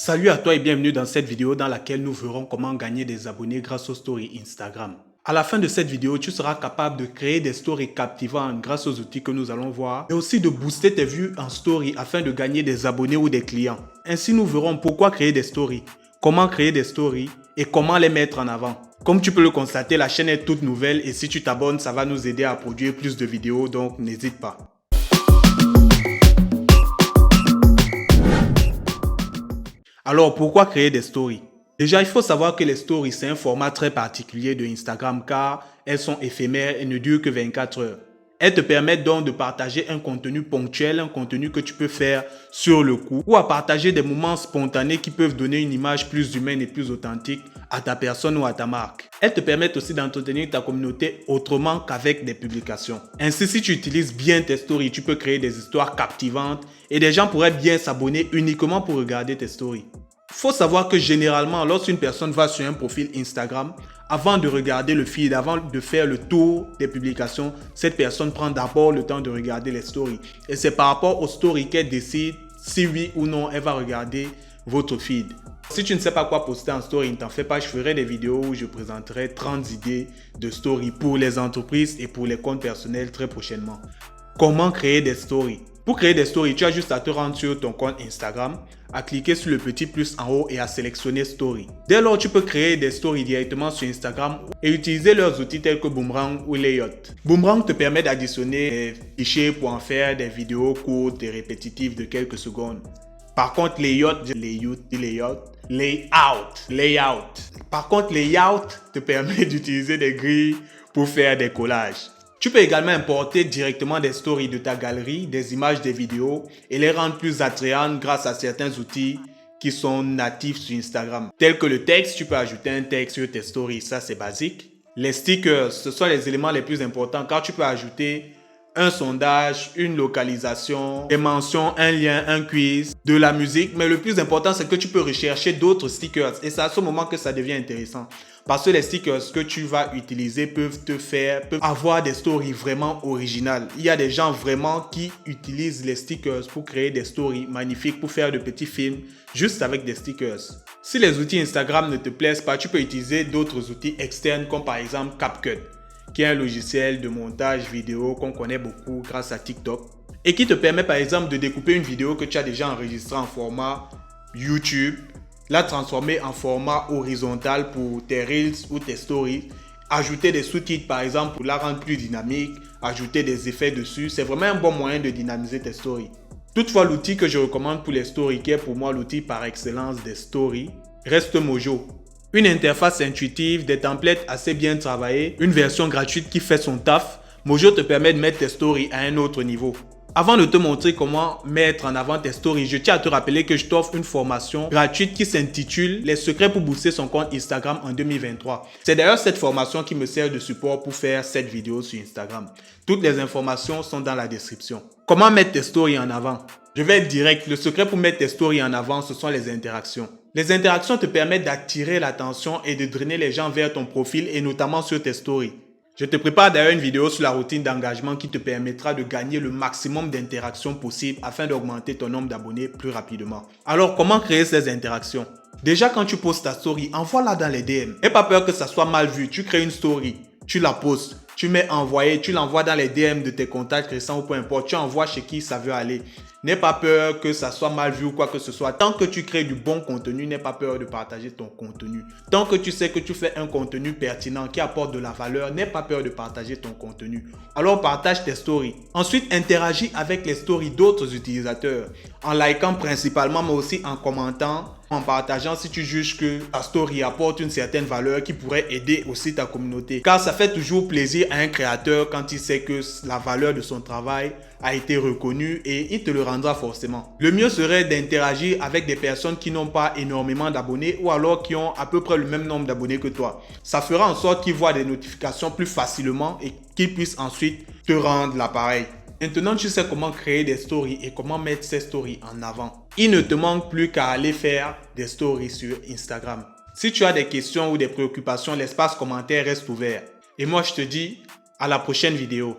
Salut à toi et bienvenue dans cette vidéo dans laquelle nous verrons comment gagner des abonnés grâce aux stories Instagram. À la fin de cette vidéo, tu seras capable de créer des stories captivantes grâce aux outils que nous allons voir et aussi de booster tes vues en story afin de gagner des abonnés ou des clients. Ainsi, nous verrons pourquoi créer des stories, comment créer des stories et comment les mettre en avant. Comme tu peux le constater, la chaîne est toute nouvelle et si tu t'abonnes, ça va nous aider à produire plus de vidéos, donc n'hésite pas. Alors, pourquoi créer des stories? Déjà, il faut savoir que les stories, c'est un format très particulier de Instagram car elles sont éphémères et ne durent que 24 heures. Elles te permettent donc de partager un contenu ponctuel, un contenu que tu peux faire sur le coup ou à partager des moments spontanés qui peuvent donner une image plus humaine et plus authentique à ta personne ou à ta marque. Elles te permettent aussi d'entretenir ta communauté autrement qu'avec des publications. Ainsi, si tu utilises bien tes stories, tu peux créer des histoires captivantes et des gens pourraient bien s'abonner uniquement pour regarder tes stories. Il faut savoir que généralement, lorsqu'une personne va sur un profil Instagram, avant de regarder le feed, avant de faire le tour des publications, cette personne prend d'abord le temps de regarder les stories. Et c'est par rapport aux stories qu'elle décide si oui ou non elle va regarder votre feed. Si tu ne sais pas quoi poster en story, ne t'en fais pas, je ferai des vidéos où je présenterai 30 idées de stories pour les entreprises et pour les comptes personnels très prochainement. Comment créer des stories? Pour créer des stories, tu as juste à te rendre sur ton compte Instagram, à cliquer sur le petit plus en haut et à sélectionner Story. Dès lors, tu peux créer des stories directement sur Instagram et utiliser leurs outils tels que Boomerang ou Layout. Boomerang te permet d'additionner des fichiers pour en faire des vidéos courtes et répétitives de quelques secondes. Par contre, Layout. Par contre, Layout te permet d'utiliser des grilles pour faire des collages. Tu peux également importer directement des stories de ta galerie, des images, des vidéos et les rendre plus attrayantes grâce à certains outils qui sont natifs sur Instagram. Tels que le texte, tu peux ajouter un texte sur tes stories, ça c'est basique. Les stickers, ce sont les éléments les plus importants car tu peux ajouter un sondage, une localisation, des mentions, un lien, un quiz, de la musique. Mais le plus important, c'est que tu peux rechercher d'autres stickers. Et c'est à ce moment que ça devient intéressant. Parce que les stickers que tu vas utiliser peuvent avoir des stories vraiment originales. Il y a des gens vraiment qui utilisent les stickers pour créer des stories magnifiques, pour faire de petits films juste avec des stickers. Si les outils Instagram ne te plaisent pas, tu peux utiliser d'autres outils externes comme par exemple CapCut, qui est un logiciel de montage vidéo qu'on connaît beaucoup grâce à TikTok et qui te permet par exemple de découper une vidéo que tu as déjà enregistrée en format YouTube, la transformer en format horizontal pour tes Reels ou tes Stories, ajouter des sous-titres par exemple pour la rendre plus dynamique, ajouter des effets dessus. C'est vraiment un bon moyen de dynamiser tes Stories. Toutefois, l'outil que je recommande pour les Stories, qui est pour moi l'outil par excellence des Stories, reste Mojo. Une interface intuitive, des templates assez bien travaillés, une version gratuite qui fait son taf, Mojo te permet de mettre tes stories à un autre niveau. Avant de te montrer comment mettre en avant tes stories, je tiens à te rappeler que je t'offre une formation gratuite qui s'intitule « Les secrets pour booster son compte Instagram en 2023 ». C'est d'ailleurs cette formation qui me sert de support pour faire cette vidéo sur Instagram. Toutes les informations sont dans la description. Comment mettre tes stories en avant? Je vais être direct, le secret pour mettre tes stories en avant, ce sont les interactions. Les interactions te permettent d'attirer l'attention et de drainer les gens vers ton profil et notamment sur tes stories. Je te prépare d'ailleurs une vidéo sur la routine d'engagement qui te permettra de gagner le maximum d'interactions possibles afin d'augmenter ton nombre d'abonnés plus rapidement. Alors, comment créer ces interactions? Déjà, quand tu postes ta story, envoie-la dans les DM. N'aie pas peur que ça soit mal vu. Tu crées une story, tu la postes, tu mets envoyer, tu l'envoies dans les DM de tes contacts récents ou peu importe. Tu envoies chez qui ça veut aller. N'aie pas peur que ça soit mal vu ou quoi que ce soit. Tant que tu crées du bon contenu, n'aie pas peur de partager ton contenu. Tant que tu sais que tu fais un contenu pertinent qui apporte de la valeur, n'aie pas peur de partager ton contenu. Alors partage tes stories. Ensuite, interagis avec les stories d'autres utilisateurs. En likant principalement, mais aussi en commentant, en partageant si tu juges que ta story apporte une certaine valeur qui pourrait aider aussi ta communauté. Car ça fait toujours plaisir à un créateur quand il sait que la valeur de son travail a été reconnue et il te le rendra forcément. Le mieux serait d'interagir avec des personnes qui n'ont pas énormément d'abonnés ou alors qui ont à peu près le même nombre d'abonnés que toi. Ça fera en sorte qu'ils voient des notifications plus facilement et qu'ils puissent ensuite te rendre l'appareil. Maintenant, tu sais comment créer des stories et comment mettre ces stories en avant. Il ne te manque plus qu'à aller faire des stories sur Instagram. Si tu as des questions ou des préoccupations, l'espace commentaire reste ouvert. Et moi, je te dis à la prochaine vidéo.